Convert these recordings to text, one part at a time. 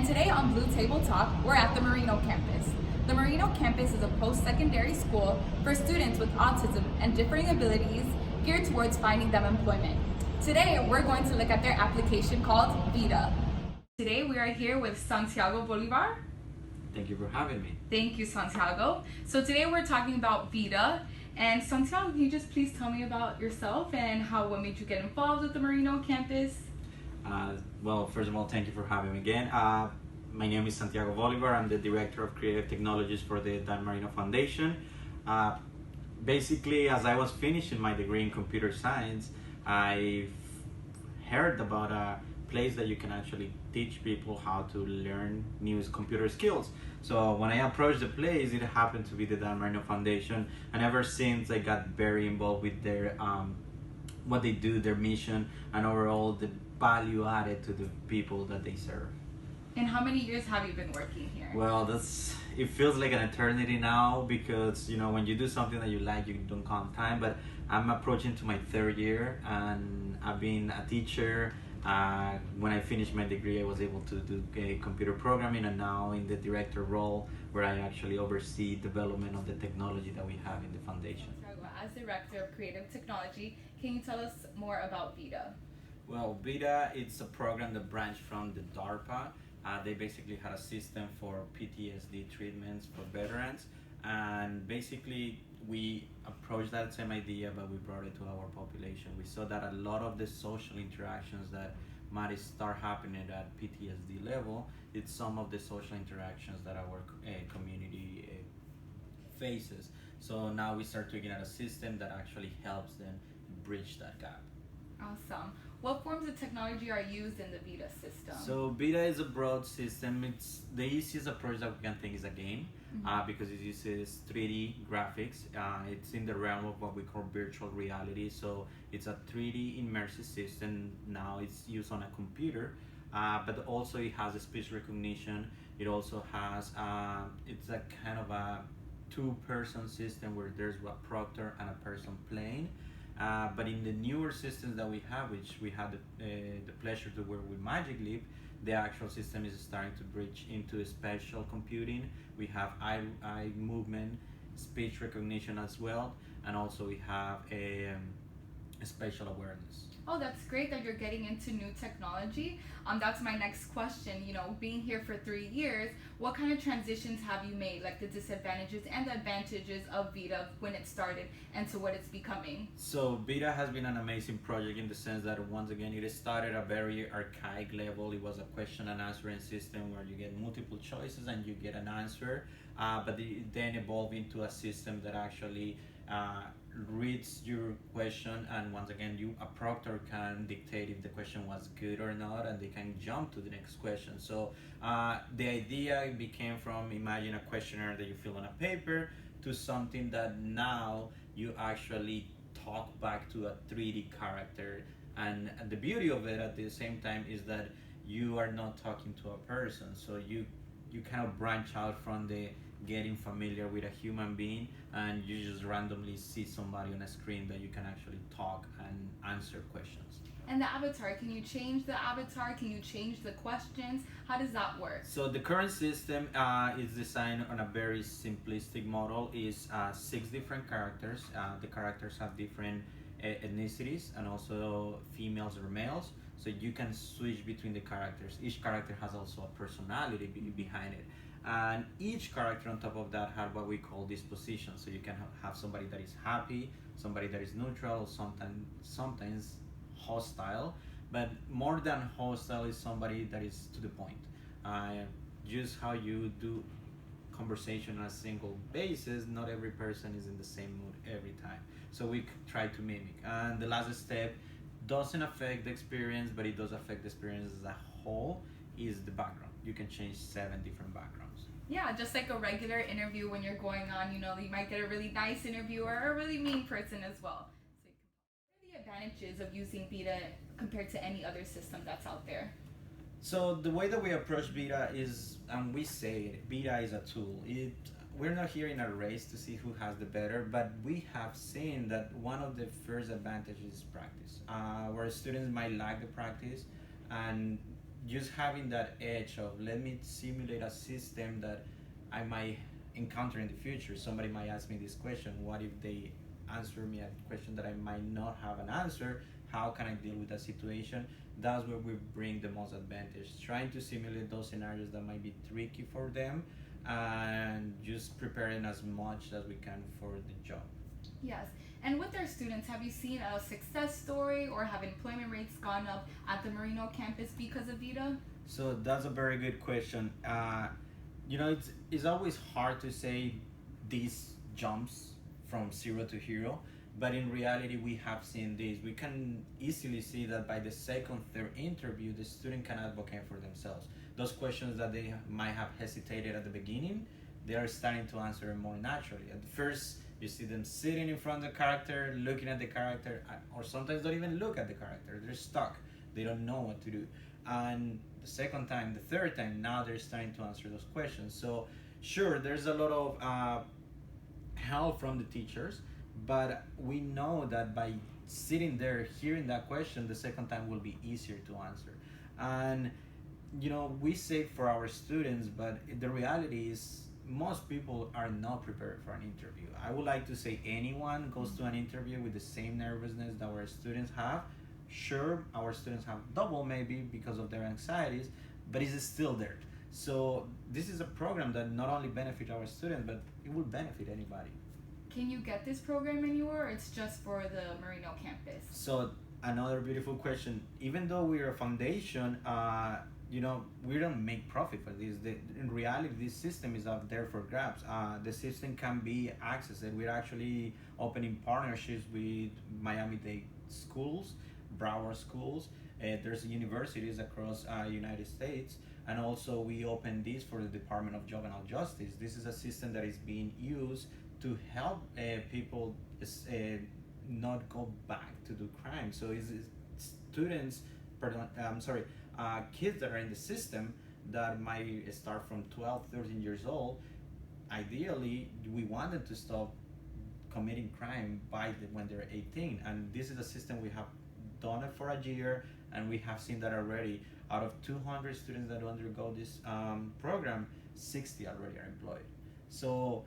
And today on Blue Table Talk, we're at the Marino campus. The Marino campus is a post-secondary school for students with autism and differing abilities geared towards finding them employment. Today, we're going to look at their application called Vita. Today, we are here with Santiago Bolivar. Thank you for having me. Thank you, Santiago. So today we're talking about Vita. And Santiago, can you just please tell me about yourself and what made you get involved with the Marino campus? Well, first of all, thank you for having me again. My name is Santiago Bolivar. I'm the Director of Creative Technologies for the Dan Marino Foundation. Basically, as I was finishing my degree in computer science, I heard about a place that you can actually teach people how to learn new computer skills. So when I approached the place, it happened to be the Dan Marino Foundation, and ever since I got very involved with their what they do, their mission, and overall the value added to the people that they serve. And how many years have you been working here? Well, it feels like an eternity now, because when you do something that you like, you don't count time. But I'm approaching to my third year, and I've been a teacher. When I finished my degree, I was able to do computer programming, and now in the director role, where I actually oversee development of the technology that we have in the foundation. As Director of Creative Technology, can you tell us more about Vita? Well, Vita, it's a program that branched from the DARPA. They basically had a system for PTSD treatments for veterans, and basically we approached that same idea, but we brought it to our population. We saw that a lot of the social interactions that might start happening at PTSD level, it's some of the social interactions that our community faces. So now we start looking at a system that actually helps them bridge that gap. Awesome. What forms of technology are used in the Vita system? So Vita is a broad system. It's the easiest approach that we can think is a game, because it uses 3D graphics. It's in the realm of what we call virtual reality. So it's a 3D immersive system. Now it's used on a computer, but also it has a speech recognition. It also has it's a kind of a two-person system where there's a proctor and a person playing. But in the newer systems that we have, which we had the pleasure to work with Magic Leap, the actual system is starting to bridge into spatial computing. We have eye movement, speech recognition as well, and also we have a spatial awareness. Oh, that's great that you're getting into new technology. That's my next question. Being here for 3 years, what kind of transitions have you made, like the disadvantages and the advantages of Vita when it started and to what it's becoming? So Vita has been an amazing project in the sense that, once again, it started at a very archaic level. It was a question and answering system where you get multiple choices and you get an answer, but it then evolved into a system that actually reads your question, and once again a proctor can dictate if the question was good or not, and they can jump to the next question. So the idea became from, imagine a questionnaire that you fill on a paper, to something that now you actually talk back to a 3D character. And the beauty of it at the same time is that you are not talking to a person, so you kind of branch out from the getting familiar with a human being, and you just randomly see somebody on a screen that you can actually talk and answer questions. And the avatar, can you change the avatar? Can you change the questions? How does that work? So the current system is designed on a very simplistic model. Is 6 different characters. The characters have different ethnicities, and also females or males. So you can switch between the characters. Each character has also a personality behind it. And each character on top of that have what we call disposition. So you can have somebody that is happy, somebody that is neutral, sometimes hostile, but more than hostile is somebody that is to the point. Just how you do conversation on a single basis, not every person is in the same mood every time. So we try to mimic. And the last step doesn't affect the experience, but it does affect the experience as a whole, is the background. You can change 7 different backgrounds. Yeah, just like a regular interview when you're going on, you might get a really nice interviewer or a really mean person as well. So what are the advantages of using Vita compared to any other system that's out there? So the way that we approach Vita is, and we say it, Vita is a tool. We're not here in a race to see who has the better, but we have seen that one of the first advantages is practice. Where students might lack the practice, and just having that edge of let me simulate a system that I might encounter in the future. Somebody might ask me this question: what if they answer me a question that I might not have an answer? How can I deal with that situation? That's where we bring the most advantage. Trying to simulate those scenarios that might be tricky for them, and just preparing as much as we can for the job. Yes. And with our students, have you seen a success story or have employment rates gone up at the Merino campus because of Vita? So that's a very good question. It's always hard to say these jumps from zero to hero, but in reality, we have seen this. We can easily see that by the second, third interview, the student can advocate for themselves. Those questions that they might have hesitated at the beginning, they are starting to answer more naturally. At first, you see them sitting in front of the character, looking at the character, or sometimes don't even look at the character. They're stuck. They don't know what to do. And the second time, the third time, now they're starting to answer those questions. So, sure, there's a lot of help from the teachers, but we know that by sitting there, hearing that question, the second time will be easier to answer. And we say it for our students, but the reality is most people are not prepared for an interview. I would like to say anyone goes to an interview with the same nervousness that our students have. Sure, our students have double maybe because of their anxieties, but it's still there. So this is a program that not only benefit our students, but it will benefit anybody. Can you get this program anywhere, or it's just for the Merino campus? So another beautiful question. Even though we're a foundation, we don't make profit for this. In reality, this system is out there for grabs. The system can be accessed. We're actually opening partnerships with Miami-Dade schools, Broward schools. There's universities across United States, and also we open this for the Department of Juvenile Justice. This is a system that is being used to help people not go back to do crime. So it's students, pardon, I'm sorry, kids that are in the system that might start from 12, 13 years old. Ideally, we want them to stop committing crime when they're 18. And this is a system we have done it for a year, and we have seen that already. Out of 200 students that undergo this program, 60 already are employed. So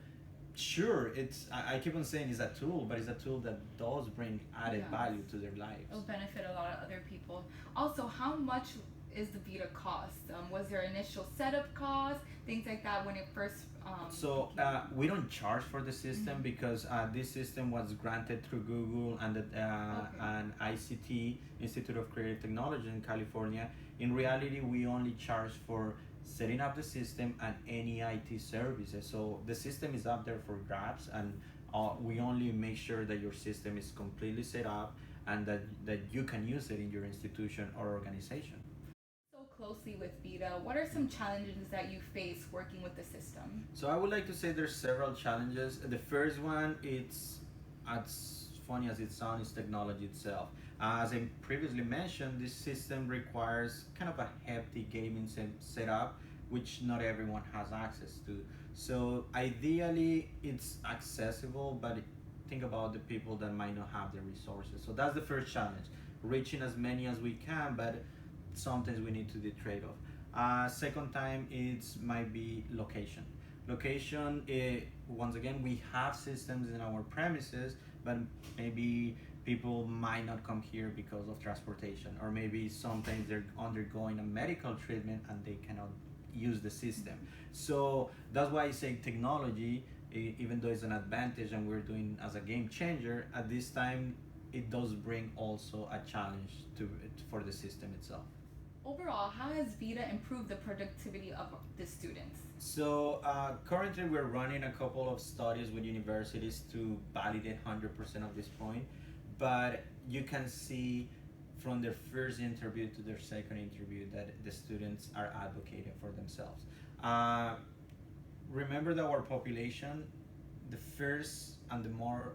sure, I keep on saying it's a tool, but it's a tool that does bring added value to their lives. It'll benefit a lot of other people. Also, how much is the Vita cost? Was there initial setup cost, things like that when it first? We don't charge for the system because this system was granted through Google and and ICT, Institute of Creative Technology in California. In reality, we only charge for setting up the system and any IT services. So the system is up there for grabs, and we only make sure that your system is completely set up and that you can use it in your institution or organization. So closely with Vita, what are some challenges that you face working with the system? So I would like to say there's several challenges. The first one, it's as funny as it sounds, is technology itself. As I previously mentioned, this system requires kind of a hefty gaming setup, which not everyone has access to. So ideally, it's accessible, but think about the people that might not have the resources. So that's the first challenge, reaching as many as we can, but sometimes we need to do trade-off. Second time, it might be location. Location, once again, we have systems in our premises, but maybe people might not come here because of transportation, or maybe sometimes they're undergoing a medical treatment and they cannot use the system. So that's why I say technology, even though it's an advantage and we're doing as a game changer, at this time it does bring also a challenge for the system itself. Overall, how has Vita improved the productivity of the students? So currently we're running a couple of studies with universities to validate 100% of this point, but you can see from their first interview to their second interview that the students are advocating for themselves. Remember that our population, the first and the more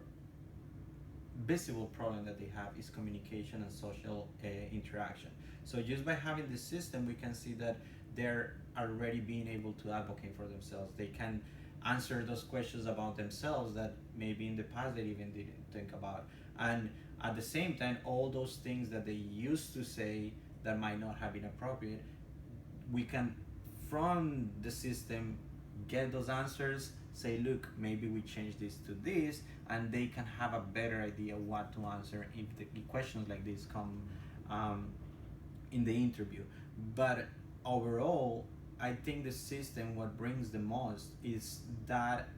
visible problem that they have is communication and social interaction. So just by having this system, we can see that they're already being able to advocate for themselves. They can answer those questions about themselves that maybe in the past they even didn't think about. And at the same time, all those things that they used to say that might not have been appropriate, we can, from the system, get those answers, say, look, maybe we change this to this, and they can have a better idea what to answer if the questions like this come in the interview. But overall, I think the system, what brings the most is that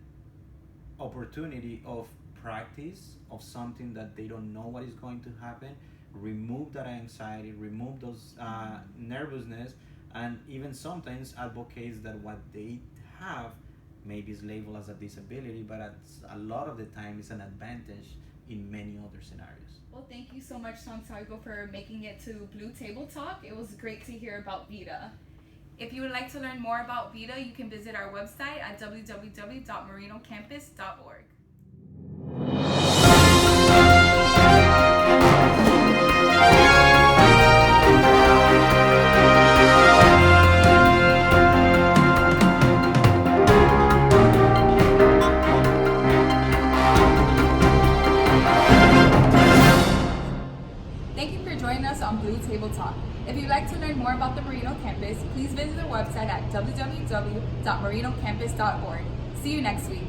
opportunity of practice of something that they don't know what is going to happen, remove that anxiety, remove those nervousness, and even sometimes advocates that what they have maybe is labeled as a disability, but a lot of the time it's an advantage in many other scenarios. Well, thank you so much, Santiago, for making it to Blue Table Talk. It was great to hear about Vita. If you would like to learn more about Vita, you can visit our website at www.marinocampus.org. Thank you for joining us on Blue Table Talk. If you'd like to learn more about the Marino campus, please visit the website at www.marinocampus.org. See you next week.